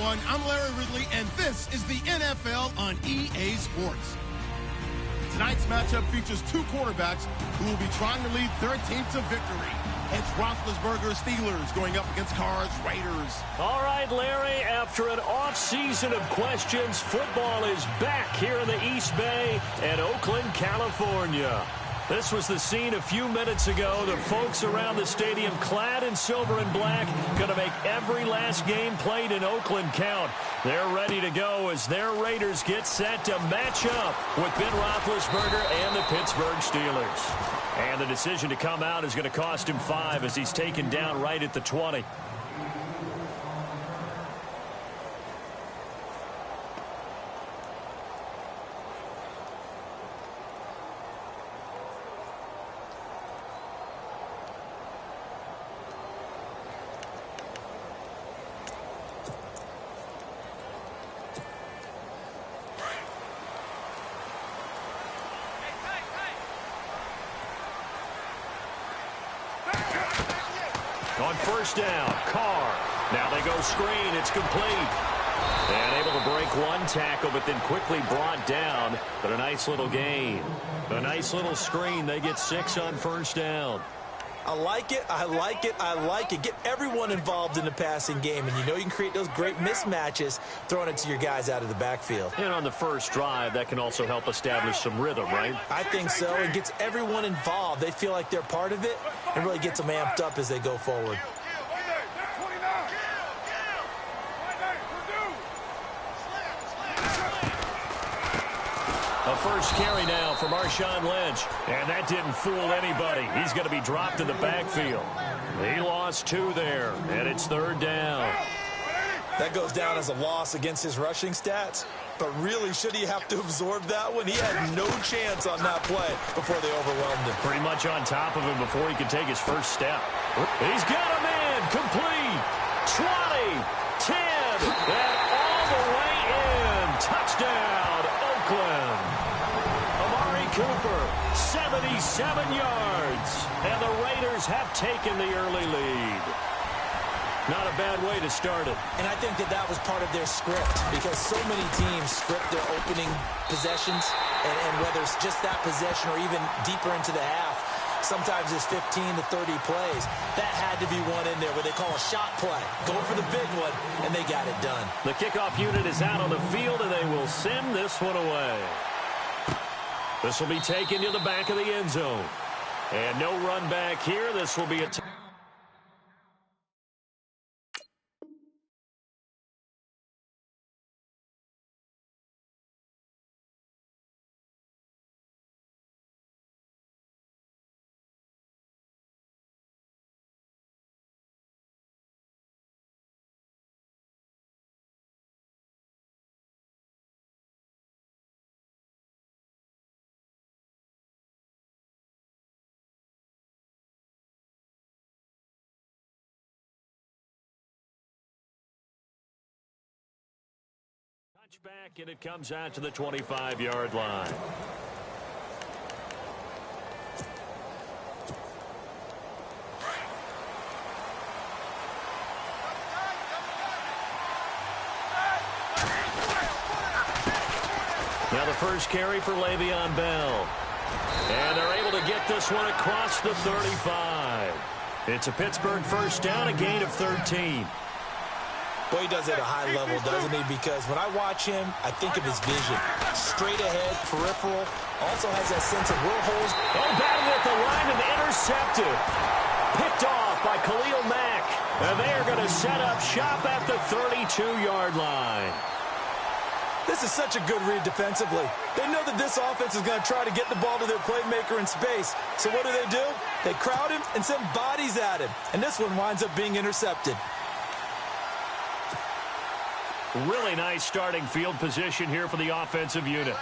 everyone. I'm Larry Ridley, and this is the NFL on EA Sports. Tonight's matchup features two quarterbacks who will be trying to lead their team to victory. It's Roethlisberger's Steelers going up against Carr's Raiders. All right, Larry, after an off-season of questions, football is back here in the East Bay and Oakland, California. This was the scene a few minutes ago. The folks around the stadium clad in silver and black going to make every last game played in Oakland count. They're ready to go as their Raiders get set to match up with Ben Roethlisberger and the Pittsburgh Steelers. And the decision to come out is going to cost him 5 as he's taken down right at the 20. On first down, Carr. Now they go screen. It's complete. And able to break one tackle, but then quickly brought down. But a nice little gain. A nice little screen. They get 6 on first down. I like it. I like it. I like it. Get everyone involved in the passing game, and you know you can create those great mismatches throwing it to your guys out of the backfield. And on the first drive, that can also help establish some rhythm, right? I think so. It gets everyone involved. They feel like they're part of it and really gets them amped up as they go forward. A first carry now for Marshawn Lynch. And that didn't fool anybody. He's going to be dropped in the backfield. He lost 2 there, and it's third down. That goes down as a loss against his rushing stats. But really, should he have to absorb that one? He had no chance on that play before they overwhelmed him. Pretty much on top of him before he could take his first step. He's got a man. Complete. 20, 10, and all the way in. Touchdown, Oakland. Cooper, 77 yards, and the Raiders have taken the early lead. Not a bad way to start it. And I think that was part of their script, because so many teams script their opening possessions, and whether it's just that possession or even deeper into the half, sometimes it's 15 to 30 plays. That had to be one in there where they call a shot play. Go for the big one, and they got it done. The kickoff unit is out on the field, and they will send this one away. This will be taken to the back of the end zone. And no run back here. This will be a... Touchback, and it comes out to the 25-yard line. Now the first carry for Le'Veon Bell. And they're able to get this one across the 35. It's a Pittsburgh first down, a gain of 13. Boy, he does it at a high level, doesn't he? Because when I watch him, I think of his vision. Straight ahead, peripheral. Also has that sense of will holes. Oh, batted at the line and intercepted. Picked off by Khalil Mack. And they are going to set up shop at the 32-yard line. This is such a good read defensively. They know that this offense is going to try to get the ball to their playmaker in space. So what do? They crowd him and send bodies at him. And this one winds up being intercepted. Really nice starting field position here for the offensive unit.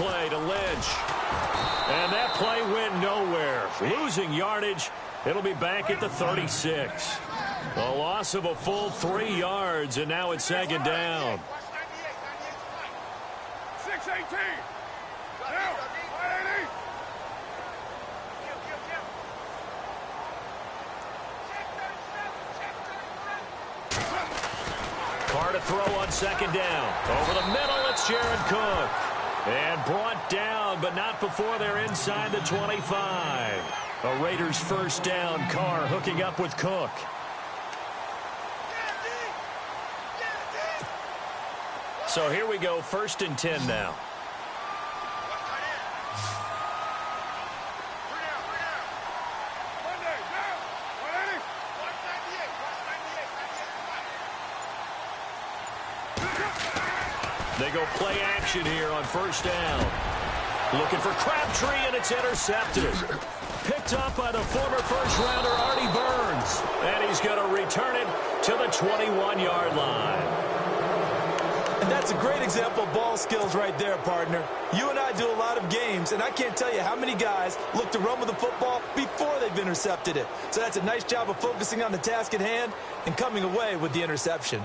play to Lynch. And that play went nowhere. Losing yardage. It'll be back at the 36. A loss of a full 3 yards, and now it's second down. 6-18. Now, 180. Carr to throw on second down. Over the middle, it's Jared Cook. And brought down, but not before they're inside the 25. A Raiders first down. Carr hooking up with Cook. So here we go, 1st and 10 now. They go play action here on first down. Looking for Crabtree, and it's intercepted. Picked up by the former first-rounder Artie Burns. And he's going to return it to the 21-yard line. And that's a great example of ball skills right there, partner. You and I do a lot of games, and I can't tell you how many guys look to run with the football before they've intercepted it. So that's a nice job of focusing on the task at hand and coming away with the interception.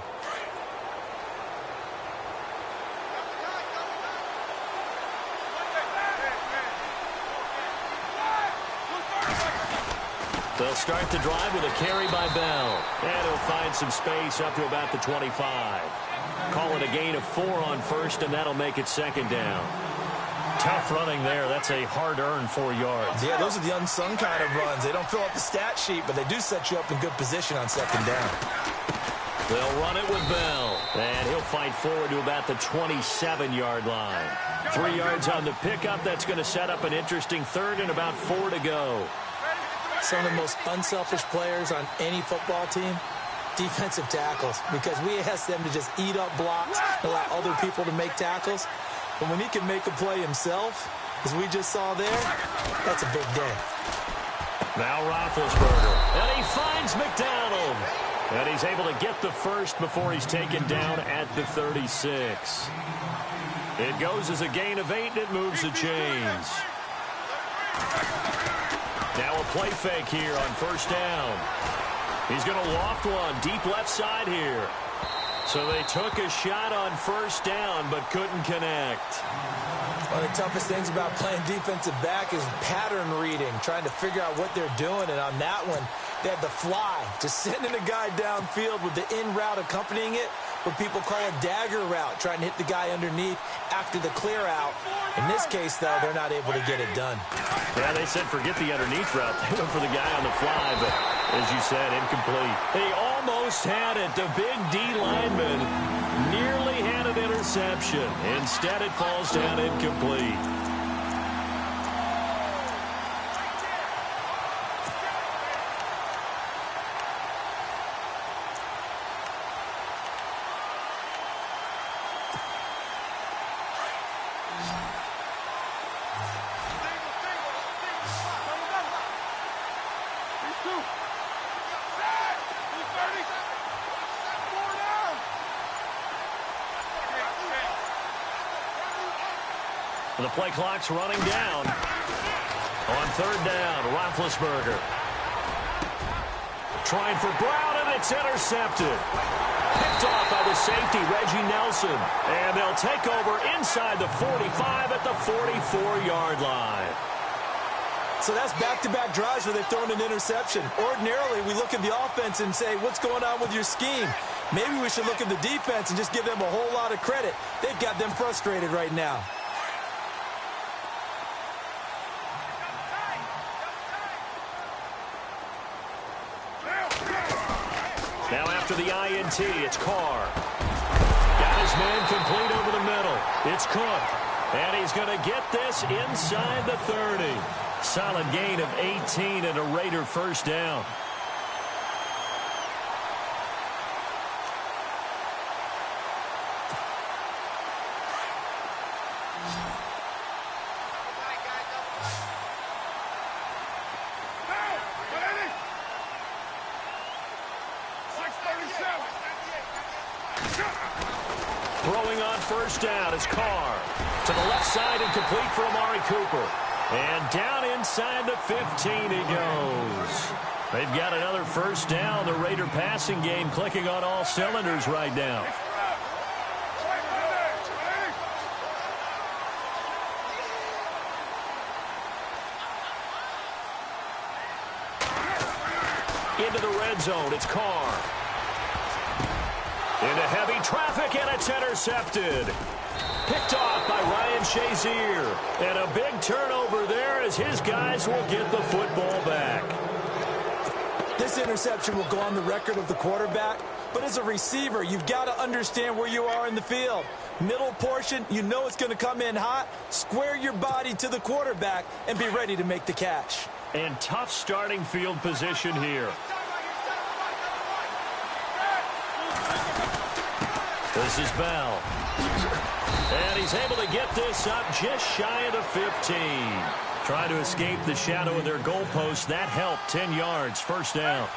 They'll start the drive with a carry by Bell. And he'll find some space up to about the 25. Call it a gain of 4 on first, and that'll make it second down. Tough running there. That's a hard-earned 4 yards. Yeah, those are the unsung kind of runs. They don't fill up the stat sheet, but they do set you up in good position on second down. They'll run it with Bell. And he'll fight forward to about the 27-yard line. 3 yards on the pickup. That's going to set up an interesting third and about 4 to go. Some of the most unselfish players on any football team, defensive tackles, because we ask them to just eat up blocks, allow other people to make tackles. But when he can make a play himself, as we just saw there, that's a big day. Now Roethlisberger, and he finds McDonald. And he's able to get the first before he's taken down at the 36. It goes as a gain of 8, and it moves the chains. Now a play fake here on first down. He's going to loft one deep left side here. So they took a shot on first down but couldn't connect. One of the toughest things about playing defensive back is pattern reading, trying to figure out what they're doing. And on that one, they had the fly, just sending a guy downfield with the in route accompanying it, what people call a dagger route, trying to hit the guy underneath after the clear out. In this case, though, they're not able to get it done. Yeah, they said forget the underneath route. They went for the guy on the fly, but as you said, incomplete. They almost had it. The big D lineman nearly had an interception. Instead, it falls down incomplete. The play clock's running down. On third down, Roethlisberger. Trying for Brown, and it's intercepted. Picked off by the safety, Reggie Nelson. And they'll take over inside the 45 at the 44-yard line. So that's back-to-back drives where they've thrown an interception. Ordinarily, we look at the offense and say, what's going on with your scheme? Maybe we should look at the defense and just give them a whole lot of credit. They've got them frustrated right now. Now after the INT, it's Carr. Got his man complete over the middle. It's Cook. And he's going to get this inside the 30. Solid gain of 18 and a Raider first down. Throwing on first down is Carr. To the left side and complete for Amari Cooper. And down inside the 15 he goes. They've got another first down. The Raider passing game clicking on all cylinders right now. Into the red zone, it's Carr. Into heavy traffic, and it's intercepted. Picked off by Ryan Shazier. And a big turnover there as his guys will get the football back. This interception will go on the record of the quarterback, but as a receiver, you've got to understand where you are in the field. Middle portion, you know it's going to come in hot. Square your body to the quarterback and be ready to make the catch. And tough starting field position here. This is Bell. And he's able to get this up just shy of the 15. Trying to escape the shadow of their goalpost. That helped. 10 yards. First down.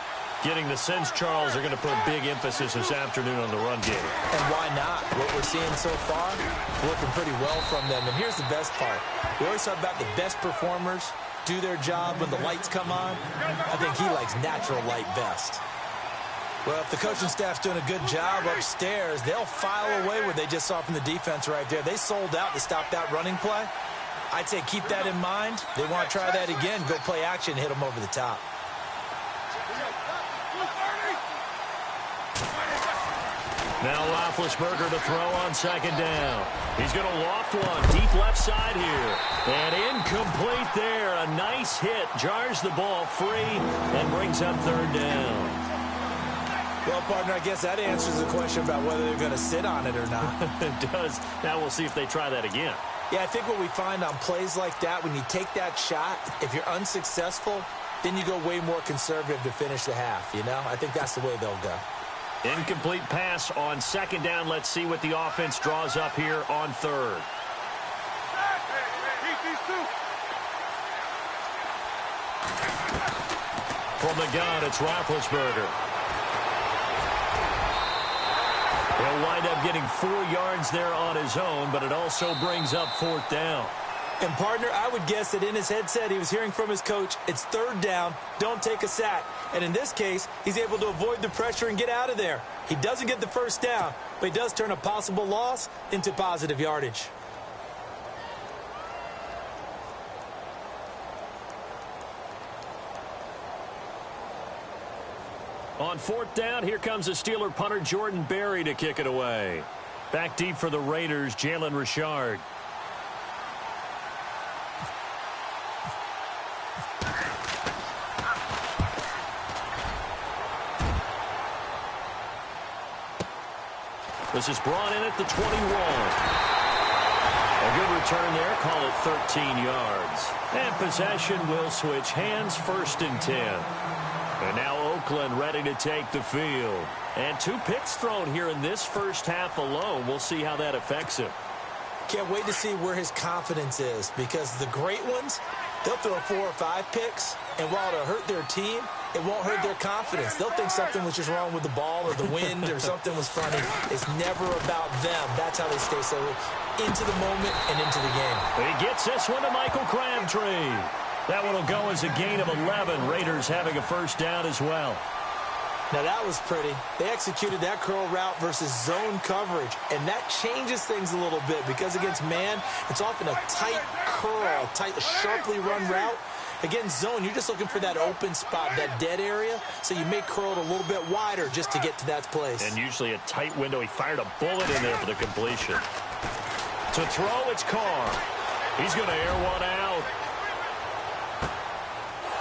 Getting the sense Charles are going to put a big emphasis this afternoon on the run game. And why not? What we're seeing so far, working pretty well from them. And here's the best part. We always talk about the best performers do their job when the lights come on. I think he likes natural light best. Well, if the coaching staff's doing a good job upstairs, they'll file away what they just saw from the defense right there. They sold out to stop that running play. I'd say keep that in mind. They want to try that again. Go play action, hit them over the top. Now Roethlisberger to throw on second down. He's going to loft one deep left side here. And incomplete there. A nice hit. Jars the ball free and brings up third down. Well, partner, I guess that answers the question about whether they're going to sit on it or not. It does. Now we'll see if they try that again. Yeah, I think what we find on plays like that, when you take that shot, if you're unsuccessful, then you go way more conservative to finish the half, you know? I think that's the way they'll go. Incomplete pass on second down. Let's see what the offense draws up here on third. From the gun, it's Roethlisberger. He'll wind up getting 4 yards there on his own, but it also brings up fourth down. And, partner, I would guess that in his headset he was hearing from his coach, it's third down, don't take a sack. And in this case, he's able to avoid the pressure and get out of there. He doesn't get the first down, but he does turn a possible loss into positive yardage. On fourth down, here comes the Steeler punter Jordan Berry to kick it away. Back deep for the Raiders, Jalen Richard. This is brought in at the 21. A good return there, call it 13 yards. And possession will switch hands, first and 10. And now Oakland ready to take the field. And 2 picks thrown here in this first half alone. We'll see how that affects him. Can't wait to see where his confidence is, because the great ones, they'll throw 4 or 5 picks, and while it'll hurt their team, it won't hurt their confidence. They'll think something was just wrong with the ball or the wind or something was funny. It's never about them. That's how they stay so into the moment and into the game. He gets this one to Michael Crabtree. That one will go as a gain of 11. Raiders having a first down as well. Now that was pretty. They executed that curl route versus zone coverage, and that changes things a little bit because against man, it's often a tight curl, a tight, sharply run route. Against zone, you're just looking for that open spot, that dead area, so you may curl it a little bit wider just to get to that place. And usually a tight window. He fired a bullet in there for the completion. To throw, it's Carr. He's going to air one out.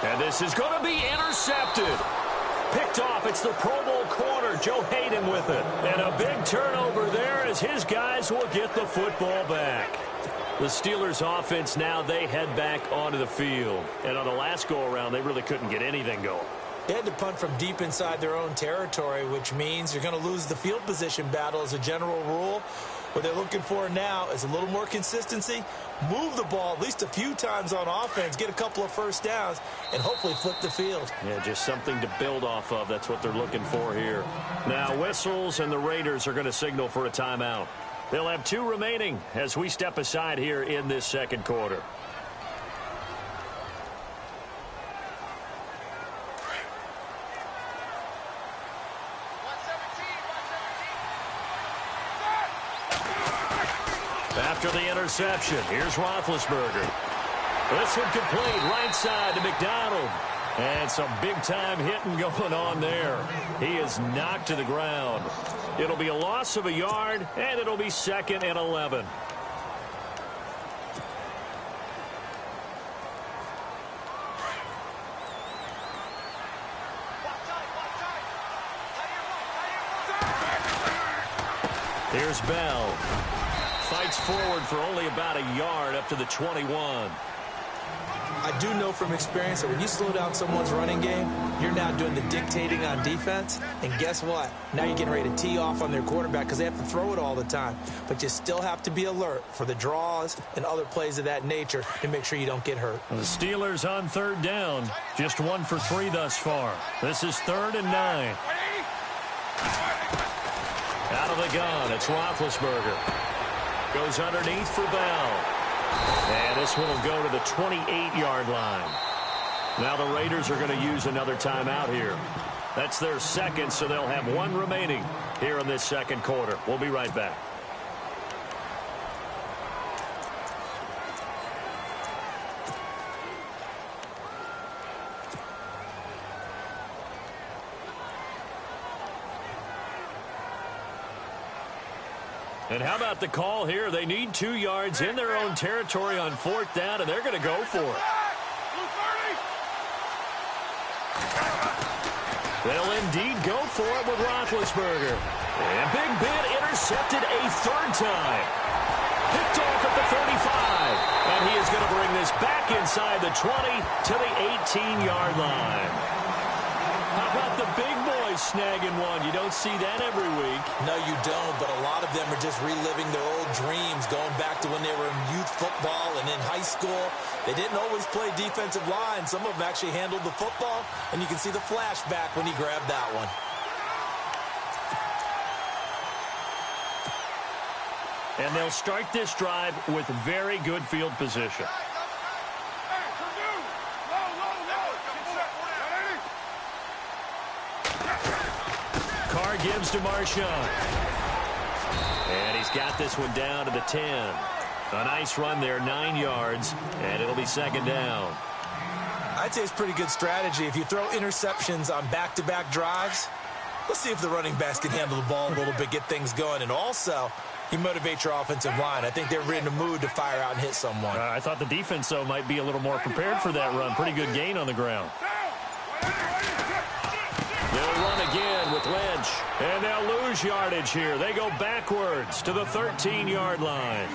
And this is going to be intercepted. Picked off. It's the Pro Bowl corner, Joe Hayden with it. And a big turnover there as his guys will get the football back. The Steelers offense now, they head back onto the field. And on the last go-around, they really couldn't get anything going. They had to punt from deep inside their own territory, which means you're going to lose the field position battle as a general rule. What they're looking for now is a little more consistency, move the ball at least a few times on offense, get a couple of first downs, and hopefully flip the field. Yeah, just something to build off of. That's what they're looking for here. Now whistles, and the Raiders are going to signal for a timeout. They'll have 2 remaining as we step aside here in this second quarter. After the interception, here's Roethlisberger. This one complete right side to McDonald. And some big-time hitting going on there. He is knocked to the ground. It'll be a loss of a yard, and it'll be 2nd and 11. Here's Bell. Fights forward for only about a yard up to the 21. I do know from experience that when you slow down someone's running game, you're now doing the dictating on defense. And guess what? Now you're getting ready to tee off on their quarterback because they have to throw it all the time. But you still have to be alert for the draws and other plays of that nature to make sure you don't get hurt. The Steelers on 3rd down. Just 1 for 3 thus far. This is 3rd and 9. Out of the gun, it's Roethlisberger. Goes underneath for Bell. And this one will go to the 28-yard line. Now the Raiders are going to use another timeout here. That's their 2nd, so they'll have 1 remaining here in this second quarter. We'll be right back. And how about the call here? They need 2 yards in their own territory on 4th down, and they're going to go for it. They'll indeed go for it with Roethlisberger. And Big Ben intercepted a 3rd time. Picked off at the 35. And he is going to bring this back inside the 20 to the 18-yard line. How about the big boys snagging one? You don't see that every week. No, you don't, but a lot of them are just reliving their old dreams, going back to when they were in youth football and in high school. They didn't always play defensive line. Some of them actually handled the football, and you can see the flashback when he grabbed that one. And they'll start this drive with very good field position. Carr gives to Marshawn. And he's got this one down to the 10. A nice run there, 9 yards, and it'll be 2nd down. I'd say it's pretty good strategy. If you throw interceptions on back-to-back drives, let's see if the running backs can handle the ball a little bit, get things going. And also, you motivate your offensive line. I think they're in the mood to fire out and hit someone. I thought the defense, though, might be a little more prepared for that run. Pretty good gain on the ground. They'll run again with Lynch, and they'll lose yardage here. They go backwards to the 13-yard line.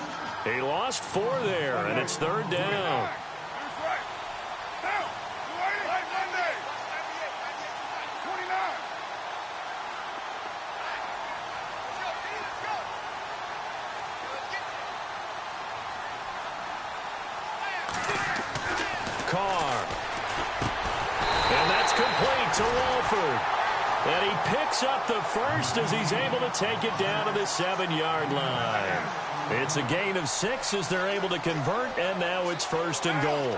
He lost 4 there, and it's 3rd down. Carr. And that's complete to Wolford. And he picks up the first as he's able to take it down to the 7-yard line. It's a gain of 6 as they're able to convert, and now it's 1st and goal.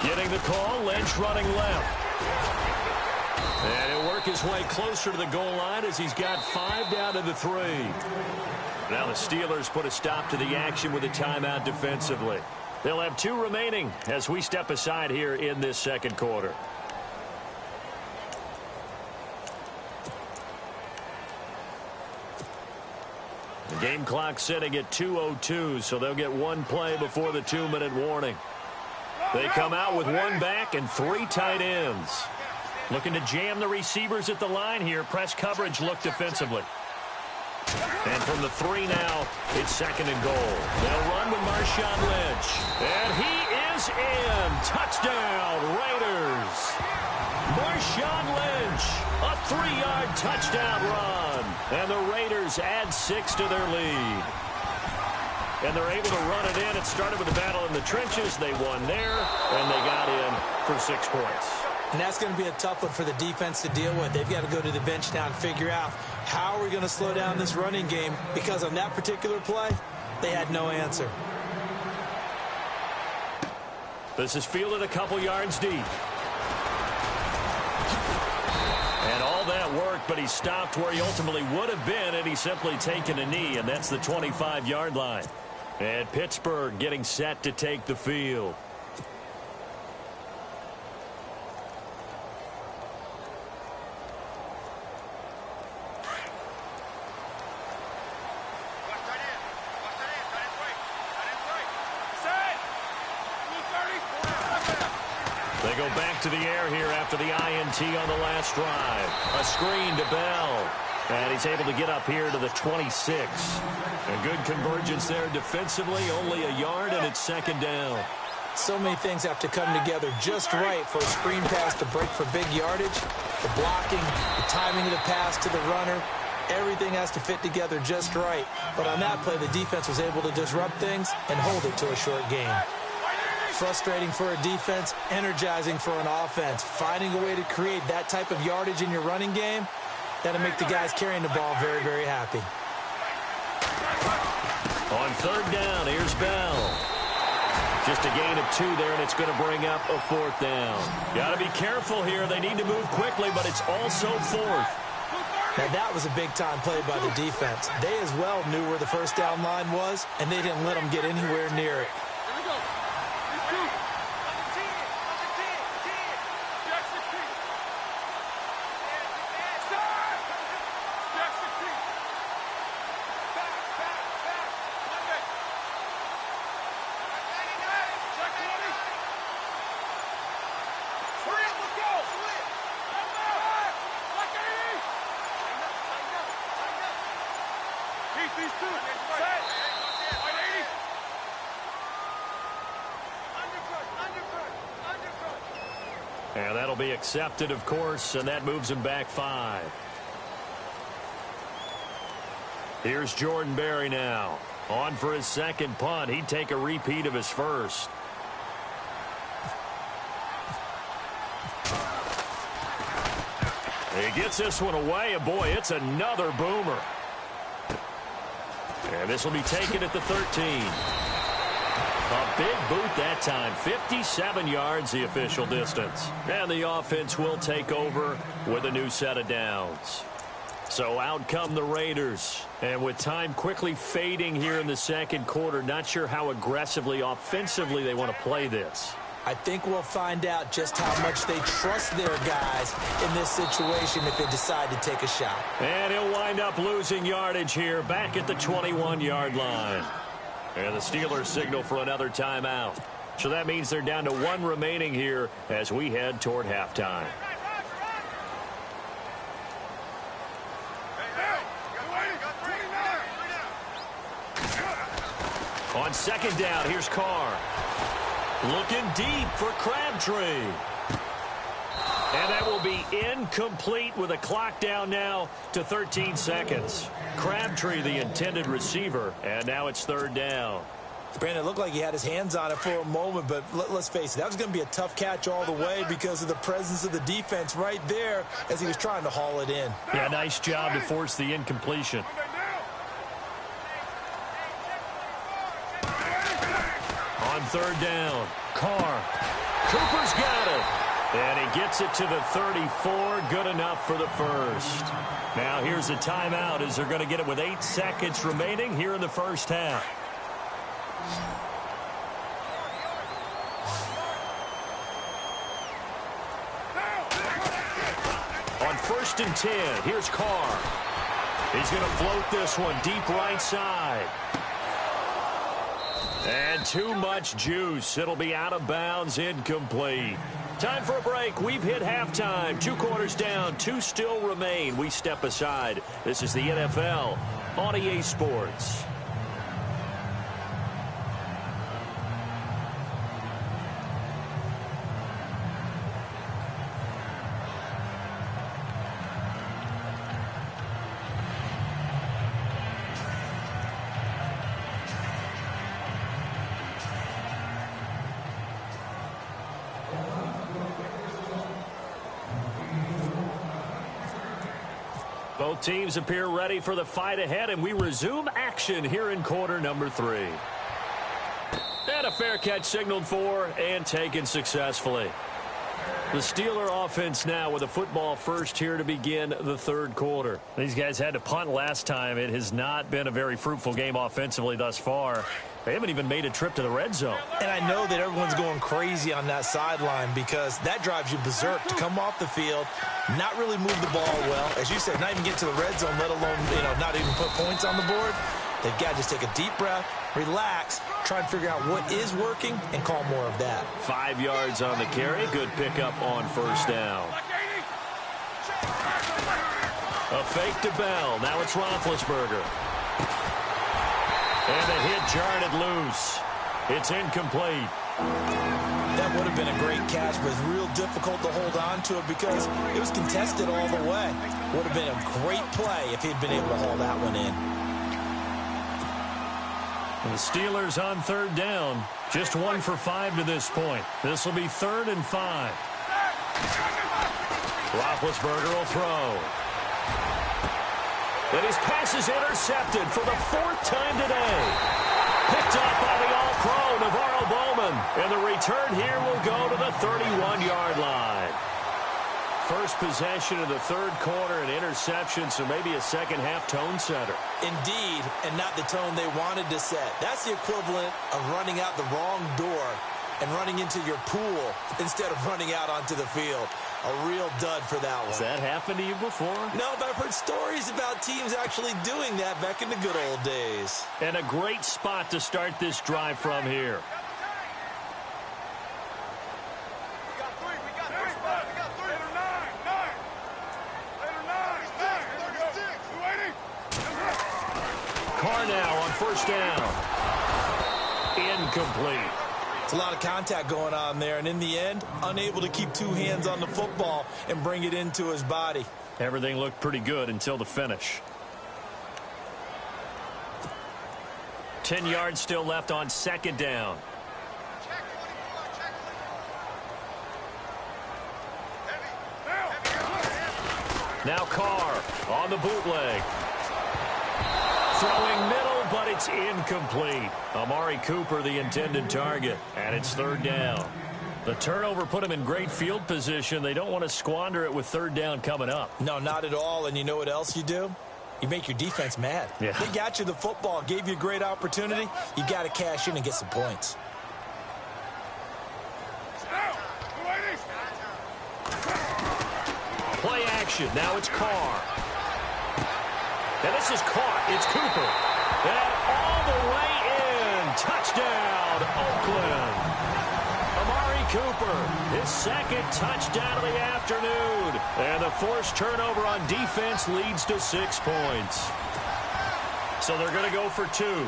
Getting the call, Lynch running left. And he'll work his way closer to the goal line as he's got 5 down to the 3. Now the Steelers put a stop to the action with a timeout defensively. They'll have 2 remaining as we step aside here in this second quarter. The game clock sitting at 2:02, so they'll get 1 play before the 2-minute warning. They come out with 1 back and 3 tight ends. Looking to jam the receivers at the line here. Press coverage look defensively. And from the 3 now, it's 2nd and goal. They'll run with Marshawn Lynch. And he is in. Touchdown, Raiders. Marshawn Lynch, a 3-yard touchdown run. And the Raiders add 6 to their lead. And they're able to run it in. It started with a battle in the trenches. They won there, and they got in for 6 points. And that's going to be a tough one for the defense to deal with. They've got to go to the bench now and figure out how are we going to slow down this running game, because on that particular play, they had no answer. This is fielded a couple yards deep. And all that work, but he stopped where he ultimately would have been, and he's simply taken a knee, and that's the 25-yard line. And Pittsburgh getting set to take the field. They go back to the air here after the INT on the last drive. A screen to Bell. And he's able to get up here to the 26. A good convergence there defensively. Only a yard, and it's second down. So many things have to come together just right for a screen pass to break for big yardage. The blocking, the timing of the pass to the runner. Everything has to fit together just right. But on that play, the defense was able to disrupt things and hold it to a short game. Frustrating for a defense, energizing for an offense. Finding a way to create that type of yardage in your running game, that'll make the guys carrying the ball very, very happy. On third down, here's Bell. Just a gain of 2 there, and it's going to bring up a 4th down. Got to be careful here. They need to move quickly, but it's also 4th. Now, that was a big-time play by the defense. They as well knew where the first down line was, and they didn't let them get anywhere near it. And that'll be accepted, of course, and that moves him back 5. Here's Jordan Berry now. On for his second punt. He'd take a repeat of his first. He gets this one away, and boy, it's another boomer. And this will be taken at the 13. A big boot that time. 57 yards the official distance. And the offense will take over with a new set of downs. So out come the Raiders. And with time quickly fading here in the second quarter, not sure how aggressively, offensively they want to play this. I think we'll find out just how much they trust their guys in this situation if they decide to take a shot. And he'll wind up losing yardage here back at the 21-yard line. And the Steelers signal for another timeout. So that means they're down to 1 remaining here as we head toward halftime. On second down, here's Carr. Looking deep for Crabtree. And that will be incomplete with a clock down now to 13 seconds. Crabtree, the intended receiver, and now it's third down. Brandon, it looked like he had his hands on it for a moment, but let's face it, that was going to be a tough catch all the way because of the presence of the defense right there as he was trying to haul it in. Yeah, nice job to force the incompletion. On third down, Carr. Cooper's got it. And he gets it to the 34. Good enough for the first. Now here's a timeout as they're going to get it with 8 seconds remaining here in the first half. On 1st and 10, here's Carr. He's going to float this one deep right side. And too much juice. It'll be out of bounds, incomplete. Time for a break. We've hit halftime. 2 quarters down, 2 still remain. We step aside. This is the NFL on EA Sports. Both teams appear ready for the fight ahead, and we resume action here in quarter number 3. And a fair catch signaled for and taken successfully. The Steeler offense now with a football first here to begin the third quarter. These guys had to punt last time. It has not been a very fruitful game offensively thus far. They haven't even made a trip to the red zone. And I know that everyone's going crazy on that sideline because that drives you berserk to come off the field, not really move the ball well. As you said, not even get to the red zone, let alone, not even put points on the board. They've got to just take a deep breath, relax, try and figure out what is working, and call more of that. 5 yards on the carry. Good pickup on first down. A fake to Bell. Now it's Roethlisberger. And the hit jarred it loose. It's incomplete. That would have been a great catch, but it's real difficult to hold on to it because it was contested all the way. Would have been a great play if he'd been able to haul that one in. The Steelers on third down. Just 1 for 5 to this point. This will be 3rd and 5. Roethlisberger will throw. And his pass is intercepted for the 4th time today. Picked up by the All-Pro, Navarro Bowman. And the return here will go to the 31-yard line. First possession of the third quarter, an interception, so maybe a second-half tone setter. Indeed, and not the tone they wanted to set. That's the equivalent of running out the wrong door and running into your pool instead of running out onto the field. A real dud for that one. Has that happened to you before? No, but I've heard stories about teams actually doing that back in the good old days. And a great spot to start this drive from here. Carr now on first down. Incomplete. It's a lot of contact going on there, and in the end, unable to keep 2 hands on the football and bring it into his body. Everything looked pretty good until the finish. 10 yards still left on second down. Now Carr on the bootleg. Throwing middle, but it's incomplete. Amari Cooper, the intended target, and it's third down. The turnover put him in great field position. They don't want to squander it with third down coming up. No, not at all, and you know what else you do? You make your defense mad. Yeah. They got you the football, gave you a great opportunity. You got to cash in and get some points. Play action. Now it's Carr. And this is caught. It's Cooper. And all the way in. Touchdown, Oakland. Amari Cooper, his 2nd touchdown of the afternoon. And the forced turnover on defense leads to 6 points. So they're going to go for 2.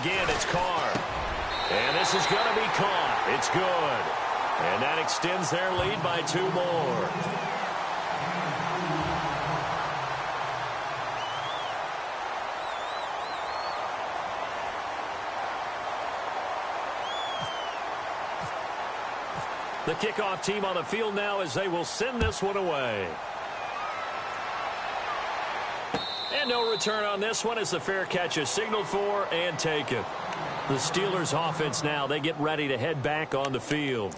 Again, it's Carr. And this is going to be caught. It's good. And that extends their lead by 2 more. The kickoff team on the field now as they will send this one away. And no return on this one as the fair catch is signaled for and taken. The Steelers offense now, they get ready to head back on the field.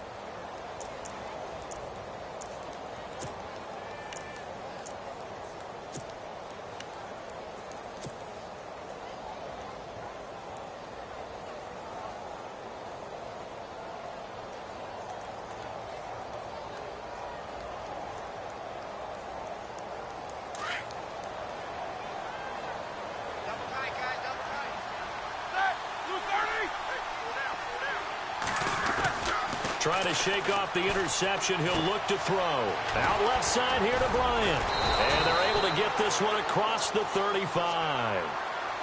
Trying to shake off the interception. He'll look to throw. Out left side here to Bryant. And they're able to get this one across the 35.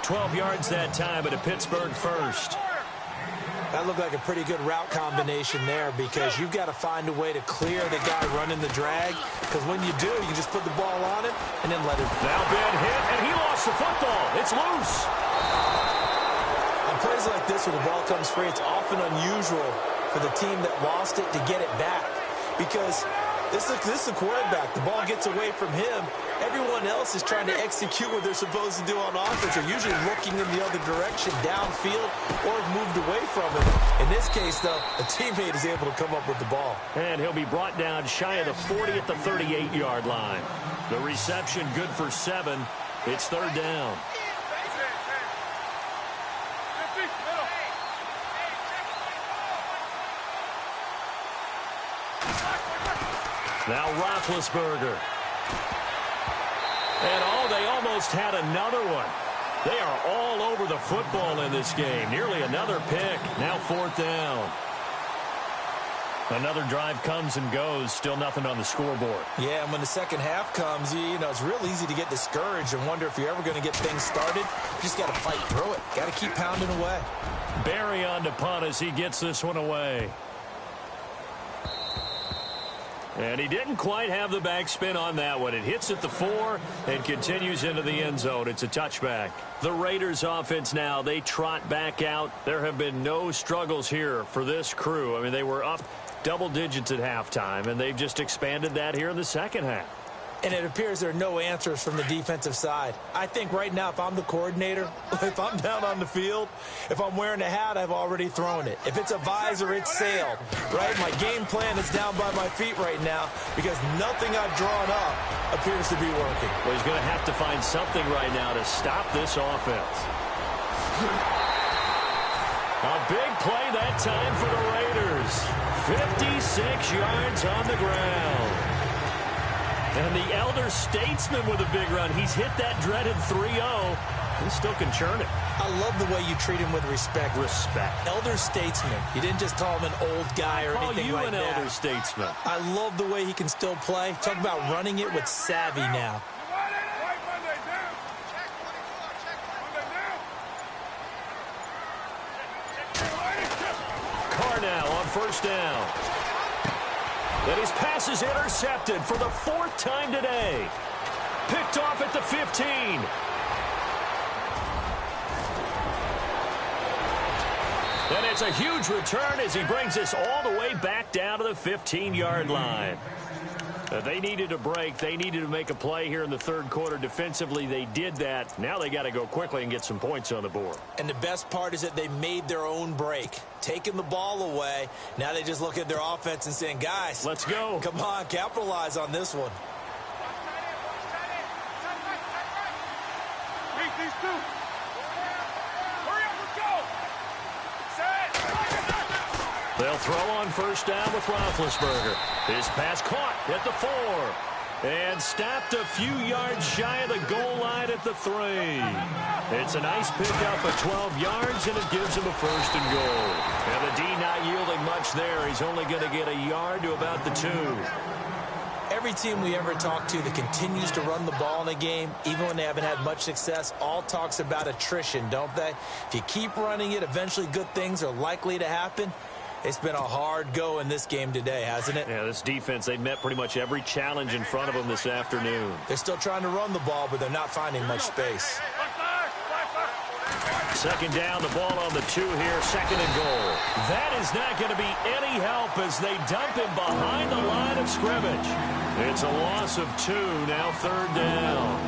12 yards that time, but a Pittsburgh first. That looked like a pretty good route combination there because you've got to find a way to clear the guy running the drag, because when you do, you can just put the ball on him and then let it. Now bad hit, and he lost the football. It's loose. On plays like this where the ball comes free, it's often unusual for the team that lost it to get it back because this is a quarterback. The ball gets away from him. Everyone else is trying to execute what they're supposed to do on offense. They're usually looking in the other direction, downfield, or have moved away from him. In this case, though, a teammate is able to come up with the ball. And he'll be brought down shy of the 40 at the 38-yard line. The reception good for 7. It's third down. Now Roethlisberger. And they almost had another one. They are all over the football in this game. Nearly another pick. Now fourth down. Another drive comes and goes. Still nothing on the scoreboard. Yeah, and when the second half comes, you know, it's real easy to get discouraged and wonder if you're ever going to get things started. You just got to fight through it. Got to keep pounding away. Barry on to punt as he gets this one away. And he didn't quite have the backspin on that one. It hits at the 4 and continues into the end zone. It's a touchback. The Raiders offense now, they trot back out. There have been no struggles here for this crew. I mean, they were up double digits at halftime, and they've just expanded that here in the second half. And it appears there are no answers from the defensive side. I think right now, if I'm the coordinator, if I'm down on the field, if I'm wearing a hat, I've already thrown it. If it's a visor, it's sailed, right? My game plan is down by my feet right now because nothing I've drawn up appears to be working. Well, he's going to have to find something right now to stop this offense. A big play that time for the Raiders. 56 yards on the ground. And the elder statesman with a big run. He's hit that dreaded 3-0. He still can churn it. I love the way you treat him with respect. Respect. Elder statesman. You didn't just call him an old guy or anything like that. Call you an elder statesman. I love the way he can still play. Talk about running it with savvy now. Carr on first down. And his pass is intercepted for the 4th time today. Picked off at the 15. And it's a huge return as he brings us all the way back down to the 15-yard line. They needed a break. They needed to make a play here in the third quarter. Defensively, they did that. Now they got to go quickly and get some points on the board. And the best part is that they made their own break. Taking the ball away. Now they just look at their offense and saying, guys, let's go. Come on, capitalize on this one. These two. Hurry up, let's go. They'll throw on first down with Roethlisberger. His pass caught at the 4. And stopped a few yards shy of the goal line at the 3. It's a nice pickup of 12 yards, and it gives him a first and goal. And the D not yielding much there. He's only going to get a yard to about the 2. Every team we ever talk to that continues to run the ball in a game, even when they haven't had much success, all talks about attrition, don't they? If you keep running it, eventually good things are likely to happen. It's been a hard go in this game today, hasn't it? Yeah, this defense, they've met pretty much every challenge in front of them this afternoon. They're still trying to run the ball, but they're not finding much space. Second down, the ball on the 2 here, second and goal. That is not going to be any help as they dump him behind the line of scrimmage. It's a loss of 2, now third down.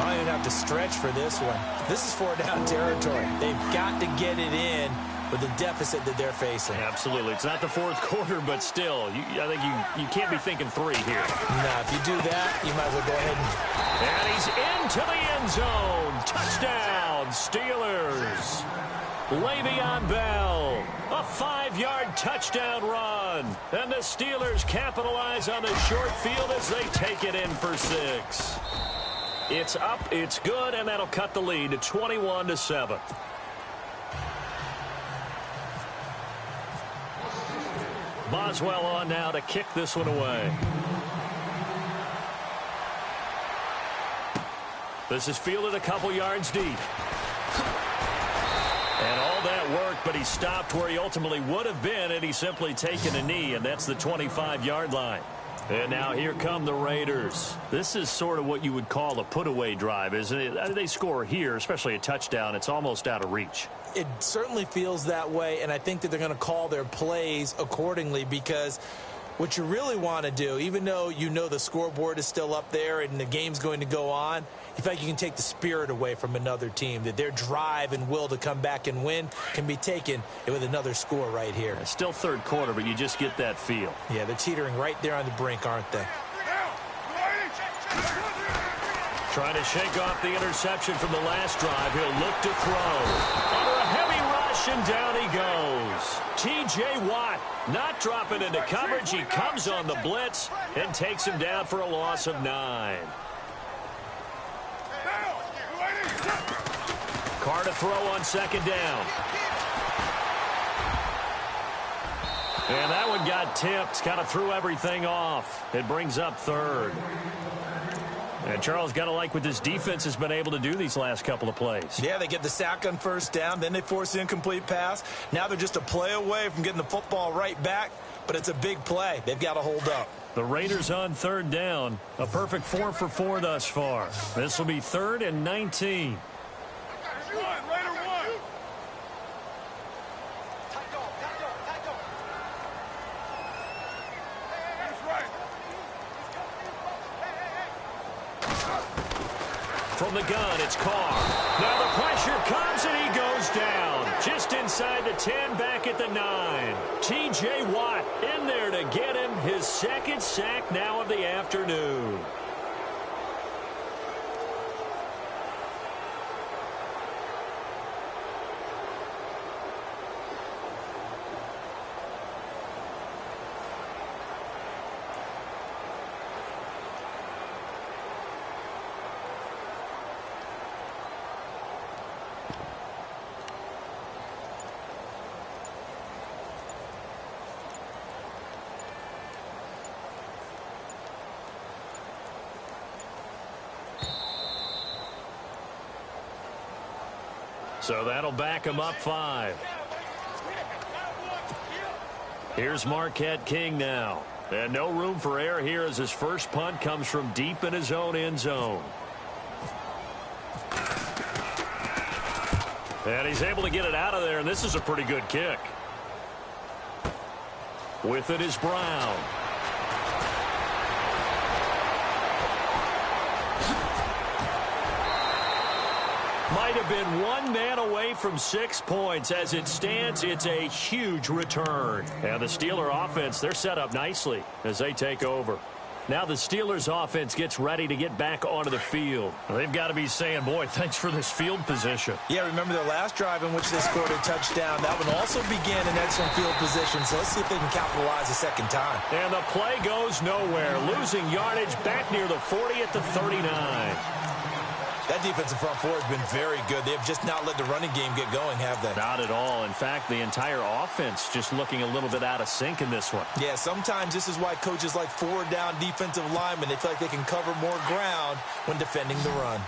I don't even have to stretch for this one. This is 4-down territory. They've got to get it in with the deficit that they're facing. Absolutely. It's not the fourth quarter, but still, I think you can't be thinking 3 here. No, if you do that, you might as well go ahead and he's into the end zone. Touchdown, Steelers. Le'Veon Bell, a 5-yard touchdown run. And the Steelers capitalize on the short field as they take it in for 6. It's up, it's good, and that'll cut the lead to 21-7. Boswell on now to kick this one away. This is fielded a couple yards deep. And all that work, but he stopped where he ultimately would have been had he simply taken a knee, and that's the 25-yard line. And now here come the Raiders. This is sort of what you would call a put-away drive, isn't it? They score here, especially a touchdown. It's almost out of reach. It certainly feels that way, and I think that they're going to call their plays accordingly, because what you really want to do, even though you know the scoreboard is still up there and the game's going to go on, you feel like you can take the spirit away from another team, that their drive and will to come back and win can be taken with another score right here. It's still third quarter, but you just get that feel. Yeah, they're teetering right there on the brink, aren't they? Trying to shake off the interception from the last drive. He'll look to throw. Under a heavy rush, and down he goes. T.J. Watt not dropping into coverage. He comes on the blitz and takes him down for a loss of 9. Carr to throw on second down. And that one got tipped. Kind of threw everything off. It brings up third. And Charles, got to like what this defense has been able to do these last couple of plays. Yeah, they get the sack on first down, then they force the incomplete pass. Now they're just a play away from getting the football right back, but it's a big play. They've got to hold up. The Raiders on third down. A perfect 4 for 4 thus far. This will be 3rd and 19. From the gun, it's Carr. Now the pressure comes, and he goes down. Just inside the 10, back at the 9. T.J. Watt in there to get him his second sack now of the afternoon. So that'll back him up 5. Here's Marquette King now. And no room for error here as his first punt comes from deep in his own end zone. And he's able to get it out of there, and this is a pretty good kick. With it is Brown. Might have been one man away from 6 points. As it stands, it's a huge return. And the Steeler offense, they're set up nicely as they take over. Now the Steelers offense gets ready to get back onto the field. They've got to be saying, boy, thanks for this field position. Yeah, remember their last drive in which they scored a touchdown. That one also began in excellent field position, so let's see if they can capitalize a second time. And the play goes nowhere. Losing yardage back near the 40 at the 39. That defensive front four has been very good. They have just not let the running game get going, have they? Not at all. In fact, the entire offense just looking a little bit out of sync in this one. Yeah, sometimes this is why coaches like forward-down defensive linemen, they feel like they can cover more ground when defending the run.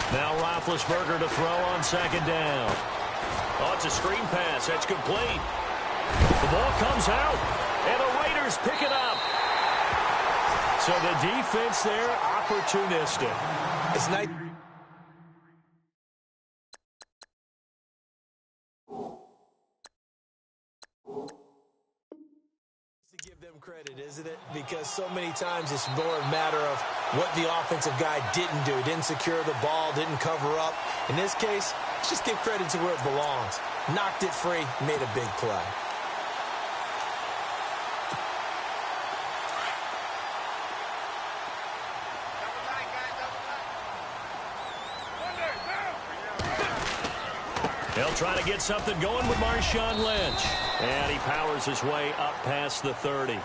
Now Roethlisberger to throw on second down. Oh, it's a screen pass. That's complete. The ball comes out, and the Raiders pick it up. So the defense there, opportunistic. It's nice. To give them credit, isn't it? Because so many times it's more a matter of what the offensive guy didn't do. Didn't secure the ball, didn't cover up. In this case, let's just give credit to where it belongs. Knocked it free, made a big play. They'll try to get something going with Marshawn Lynch. And he powers his way up past the 30.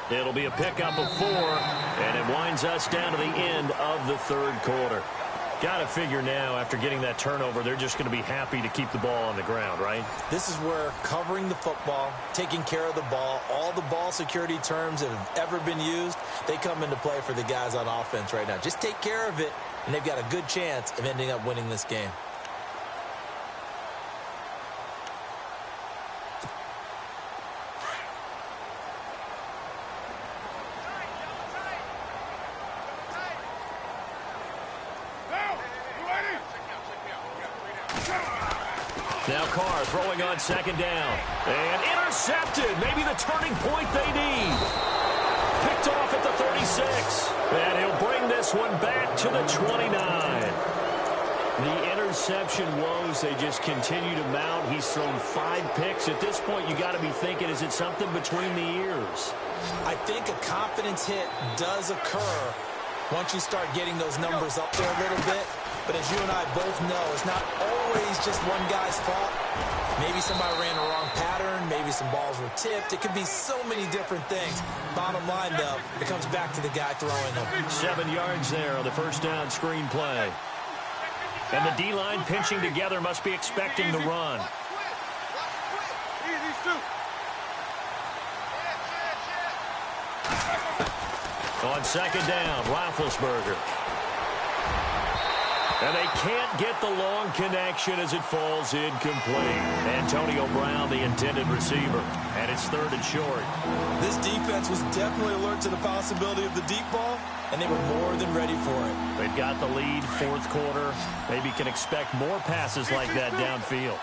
It'll be a pickup of 4, and it winds us down to the end of the third quarter. Got to figure now, after getting that turnover, they're just going to be happy to keep the ball on the ground, right? This is where covering the football, taking care of the ball, all the ball security terms that have ever been used, they come into play for the guys on offense right now. Just take care of it, and they've got a good chance of ending up winning this game. Now Carr throwing on second down. And intercepted. Maybe the turning point they need. Picked off at the 36. And he'll bring this one back to the 29. The interception woes, they just continue to mount. He's thrown 5 picks. At this point, you got to be thinking, is it something between the ears? I think a confidence hit does occur once you start getting those numbers up there a little bit. But as you and I both know, it's not always just one guy's fault. Maybe somebody ran the wrong pattern. Maybe some balls were tipped. It could be so many different things. Bottom line, though, it comes back to the guy throwing them. 7 yards there on the first down screen play. And the D-line pinching together must be expecting the run. On second down, Roethlisberger. And they can't get the long connection as it falls incomplete. Antonio Brown, the intended receiver. And it's 3rd and short. This defense was definitely alert to the possibility of the deep ball, and they were more than ready for it. They've got the lead, 4th quarter. Maybe can expect more passes like that downfield.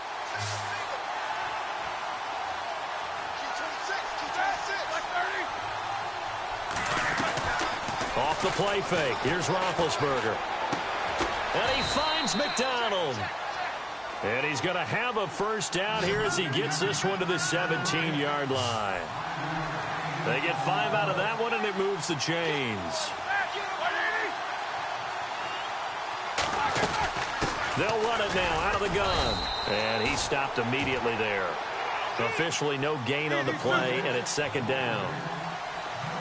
Off the play fake. Here's Roethlisberger. And he finds McDonald. And he's going to have a first down here as he gets this one to the 17-yard line. They get 5 out of that one, and it moves the chains. They'll run it now out of the gun. And he stopped immediately there. Officially no gain on the play, and it's 2nd down.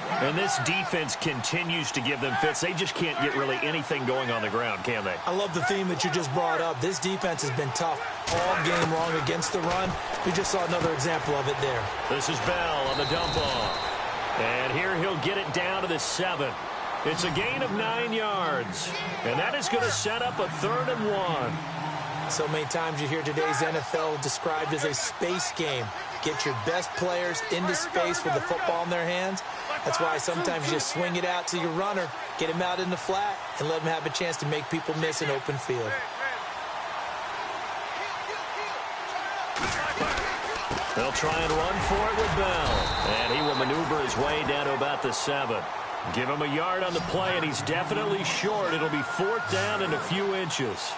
And this defense continues to give them fits. They just can't get really anything going on the ground, can they? I love the theme that you just brought up. This defense has been tough all game long against the run. We just saw another example of it there. This is Bell on the dump off. And here he'll get it down to the 7. It's a gain of 9 yards. And that is going to set up a 3rd and 1. So many times you hear today's NFL described as a space game. Get your best players into space with the football in their hands. That's why sometimes you just swing it out to your runner, get him out in the flat, and let him have a chance to make people miss an open field. They'll try and run for it with Bell. And he will maneuver his way down to about the 7. Give him a yard on the play, and he's definitely short. It'll be 4th down and a few inches.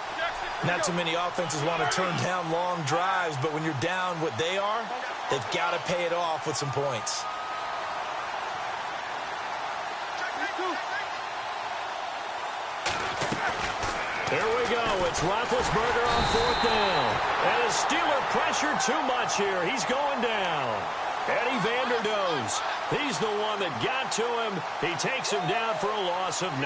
Not too many offenses want to turn down long drives, but when you're down what they are, they've got to pay it off with some points. Here we go. It's Roethlisberger on 4th down. And his Steeler pressure too much here. He's going down. Eddie Vanderdoes. He's the one that got to him. He takes him down for a loss of 9.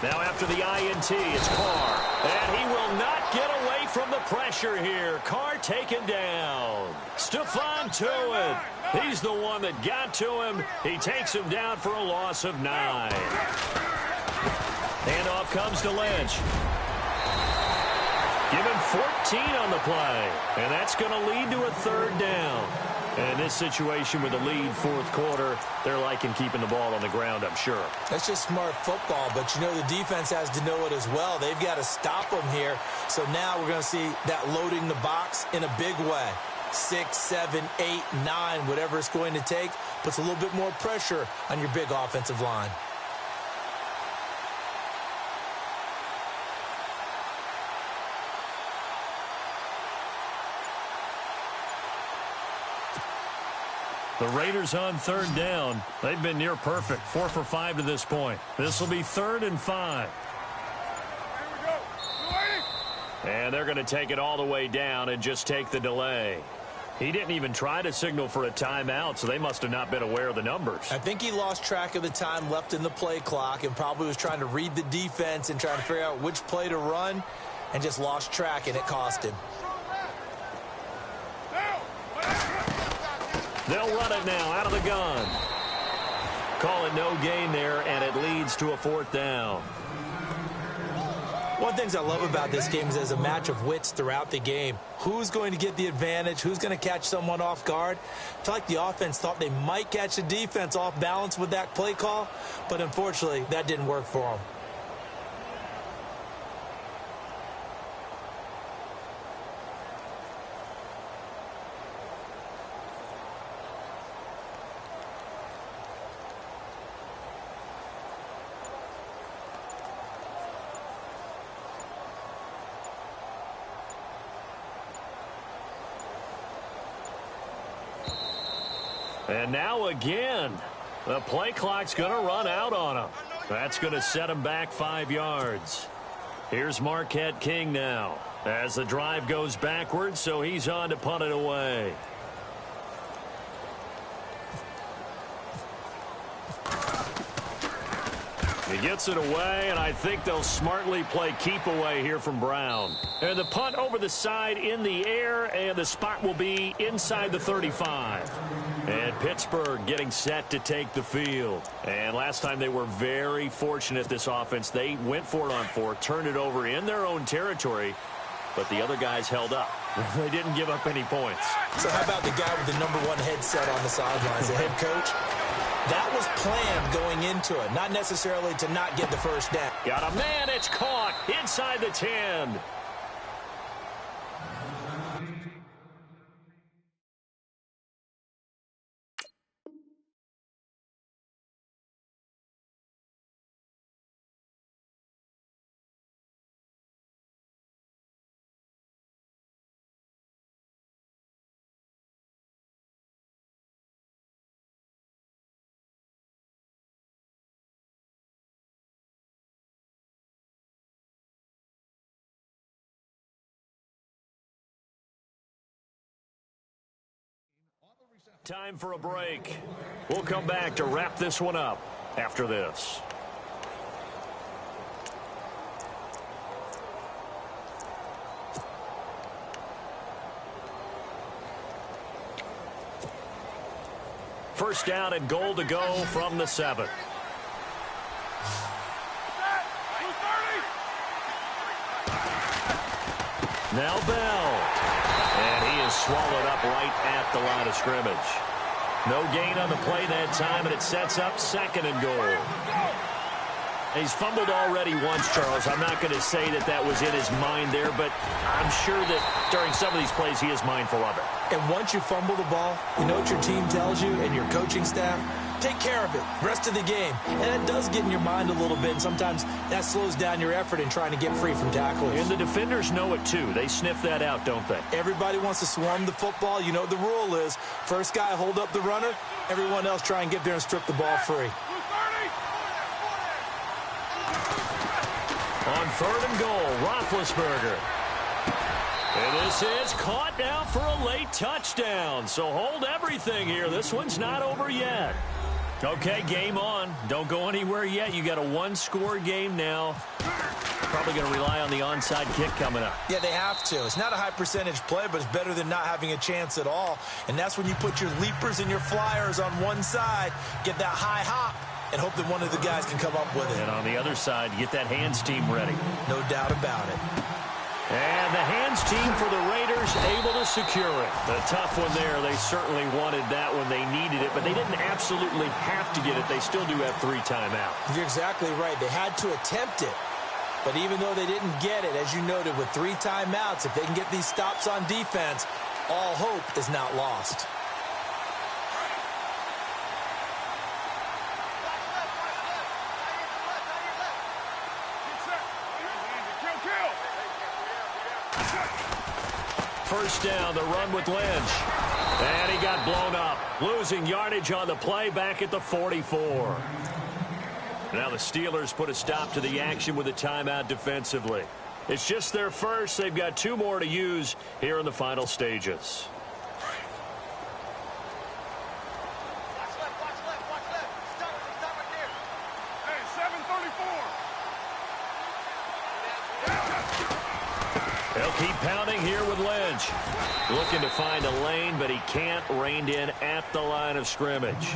Now after the INT, it's Carr. And he will not get away from the pressure here. Carr taken down. Stephon Tuitt. He's the one that got to him. He takes him down for a loss of 9. Handoff comes to Lynch. Give him 14 on the play. And that's going to lead to a 3rd down. And in this situation with the lead 4th quarter, they're liking keeping the ball on the ground, I'm sure. That's just smart football, but you know the defense has to know it as well. They've got to stop them here. So now we're going to see that loading the box in a big way. 6, 7, 8, 9, whatever it's going to take, puts a little bit more pressure on your big offensive line. The Raiders on third down. They've been near perfect. 4 for 5 to this point. This will be 3rd and 5. And they're going to take it all the way down and just take the delay. He didn't even try to signal for a timeout, so they must have not been aware of the numbers. I think he lost track of the time left in the play clock and probably was trying to read the defense and trying to figure out which play to run and just lost track, and it cost him. They'll run it now out of the gun. Call it no gain there, and it leads to a 4th down. One of the things I love about this game is there's a match of wits throughout the game. Who's going to get the advantage? Who's going to catch someone off guard? I feel like the offense thought they might catch the defense off balance with that play call, but unfortunately, that didn't work for them. And now again, the play clock's going to run out on him. That's going to set him back 5 yards. Here's Marquette King now as the drive goes backwards, so he's on to punt it away. He gets it away, and I think they'll smartly play keep away here from Brown. And the punt over the side in the air, and the spot will be inside the 35. And Pittsburgh getting set to take the field. And last time they were very fortunate, this offense. They went for it on 4, turned it over in their own territory, but the other guys held up. They didn't give up any points. So how about the guy with the #1 headset on the sidelines, the head coach? That was planned going into it, not necessarily to not get the first down. Got a man, it's caught inside the 10. Time for a break. We'll come back to wrap this one up after this. First down and goal to go from the 7. Now Bell. And he is swallowed up right at the line of scrimmage. No gain on the play that time, and it sets up 2nd and goal. He's fumbled already once, Charles. I'm not going to say that that was in his mind there, but I'm sure that during some of these plays he is mindful of it. And once you fumble the ball, you know what your team tells you and your coaching staff? Take care of it, rest of the game. And that does get in your mind a little bit, and sometimes that slows down your effort in trying to get free from tacklers. And the defenders know it too. They sniff that out, don't they? Everybody wants to swarm the football. You know what the rule is. First guy hold up the runner, everyone else try and get there and strip the ball free. On 3rd and goal, Roethlisberger. And this is caught now for a late touchdown. So hold everything here. This one's not over yet. Okay, game on. Don't go anywhere yet. You got a 1-score game now. Probably going to rely on the onside kick coming up. Yeah, they have to. It's not a high percentage play, but it's better than not having a chance at all. And that's when you put your leapers and your flyers on one side, get that high hop, and hope that one of the guys can come up with it. And on the other side, get that hands team ready. No doubt about it. And the hands team for the Raiders able to secure it. The tough one there. They certainly wanted that when they needed it, but they didn't absolutely have to get it. They still do have 3 timeouts. You're exactly right. They had to attempt it. But even though they didn't get it, as you noted, with 3 timeouts, if they can get these stops on defense, all hope is not lost. First down, the run with Lynch. And he got blown up. Losing yardage on the play back at the 44. Now the Steelers put a stop to the action with a timeout defensively. It's just their first. They've got 2 more to use here in the final stages. They'll keep pounding here with Lynch. Looking to find a lane, but he can't. Reined in at the line of scrimmage.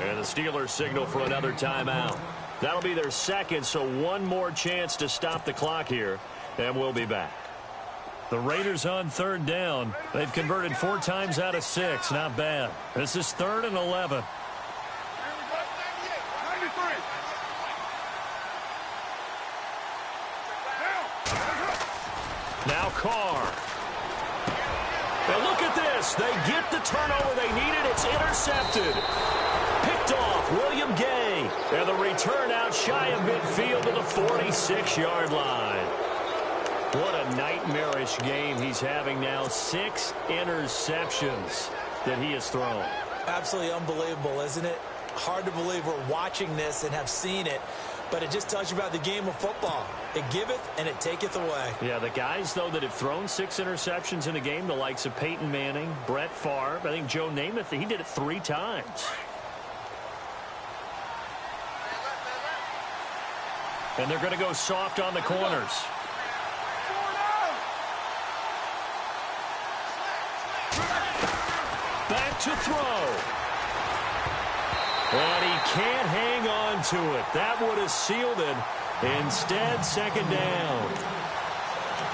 And the Steelers signal for another timeout. That'll be their second, so one more chance to stop the clock here, and we'll be back. The Raiders on 3rd down. They've converted 4 times out of 6. Not bad. This is 3rd and 11. Now Carr. And look at this. They get the turnover they needed. It's intercepted. Picked off William Gay. And the return out shy of midfield to the 46-yard line. What a nightmarish game he's having now. 6 interceptions that he has thrown. Absolutely unbelievable, isn't it? Hard to believe we're watching this and have seen it. But it just tells you about the game of football. It giveth and it taketh away. Yeah, the guys, though, that have thrown 6 interceptions in a game, the likes of Peyton Manning, Brett Favre, I think Joe Namath, he did it 3 times. And they're going to go soft on the corners. Back to throw. And he can't hang on to it. That would have sealed it. Instead, 2nd down.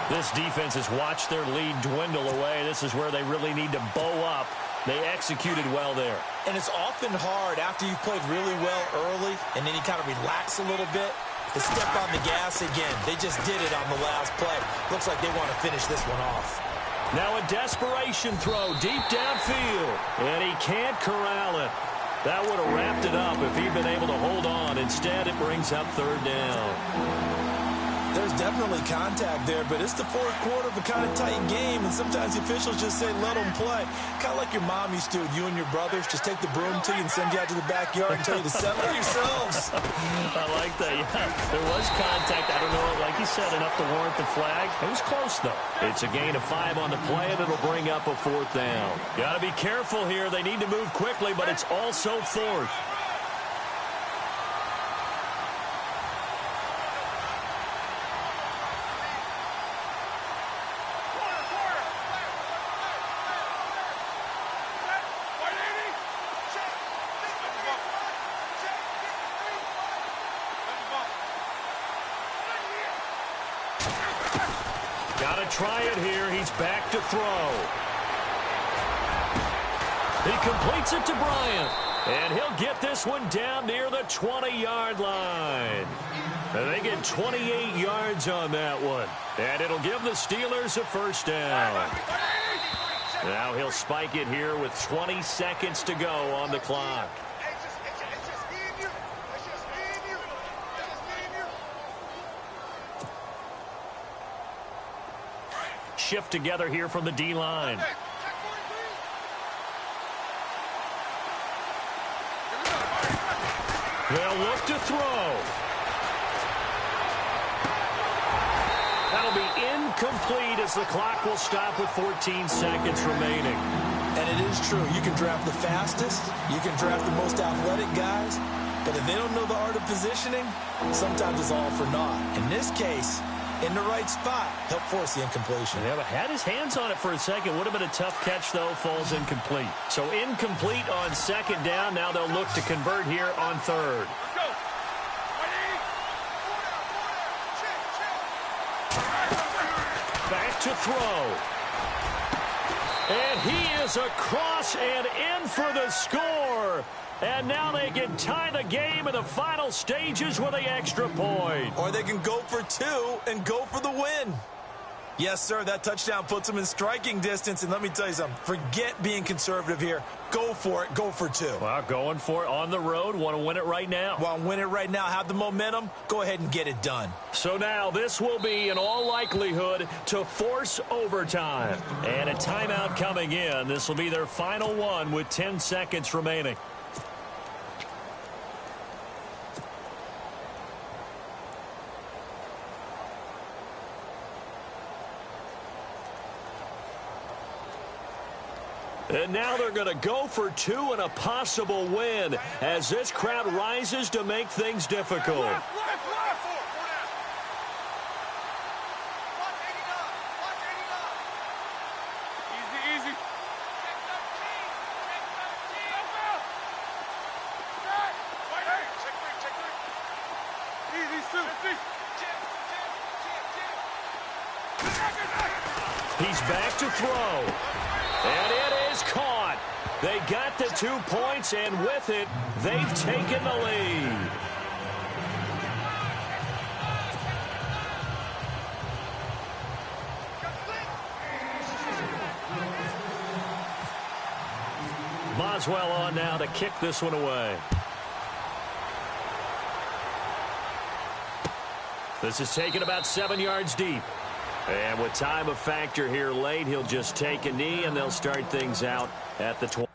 This defense has watched their lead dwindle away. This is where they really need to bow up. They executed well there. And it's often hard after you've played really well early and then you kind of relax a little bit to step on the gas again. They just did it on the last play. Looks like they want to finish this one off. Now a desperation throw deep downfield. And he can't corral it. That would have wrapped it up if he'd been able to hold on. Instead, it brings up 3rd down. There's definitely contact there, but it's the 4th quarter of a kind of tight game, and sometimes the officials just say, let them play. Kind of like your mom used to with you and your brothers. Just take the broom to you and send you out to the backyard and tell you to settle yourselves. I like that, yeah. There was contact. I don't know, like you said, enough to warrant the flag. It was close, though. It's a gain of 5 on the play, and it'll bring up a 4th down. Got to be careful here. They need to move quickly, but it's also 4th. Got to try it here. He's back to throw. He completes it to Bryant. And he'll get this one down near the 20-yard line. And they get 28 yards on that one. And it'll give the Steelers a 1st down. Now he'll spike it here with 20 seconds to go on the clock. Shift together here from the D-line. They'll look to throw. That'll be incomplete as the clock will stop with 14 seconds remaining. And it is true. You can draft the fastest. You can draft the most athletic guys. But if they don't know the art of positioning, sometimes it's all for naught. In this case, in the right spot, help force the incompletion. Yeah, but had his hands on it for a second. Would have been a tough catch, though. Falls incomplete. So incomplete on 2nd down. Now they'll look to convert here on 3rd. Back to throw. And he is across and in for the score. And now they can tie the game in the final stages with the extra point. Or they can go for 2 and go for the win. Yes, sir. That touchdown puts them in striking distance. And let me tell you something. Forget being conservative here. Go for it. Go for 2. Well, going for it on the road. Want to win it right now. Want to win it right now. Have the momentum. Go ahead and get it done. So now this will be, in all likelihood, to force overtime. And a timeout coming in. This will be their final one with 10 seconds remaining. And now they're going to go for 2 and a possible win as this crowd rises to make things difficult. He's back to throw. And it is caught. They got the 2 points, and with it, they've taken the lead. Boswell on now to kick this one away. This is taken about 7 yards deep. And with time a factor here late, he'll just take a knee, and they'll start things out at the 20.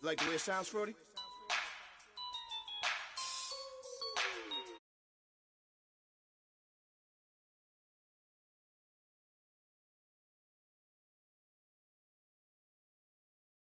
Like the way it sounds, Frody?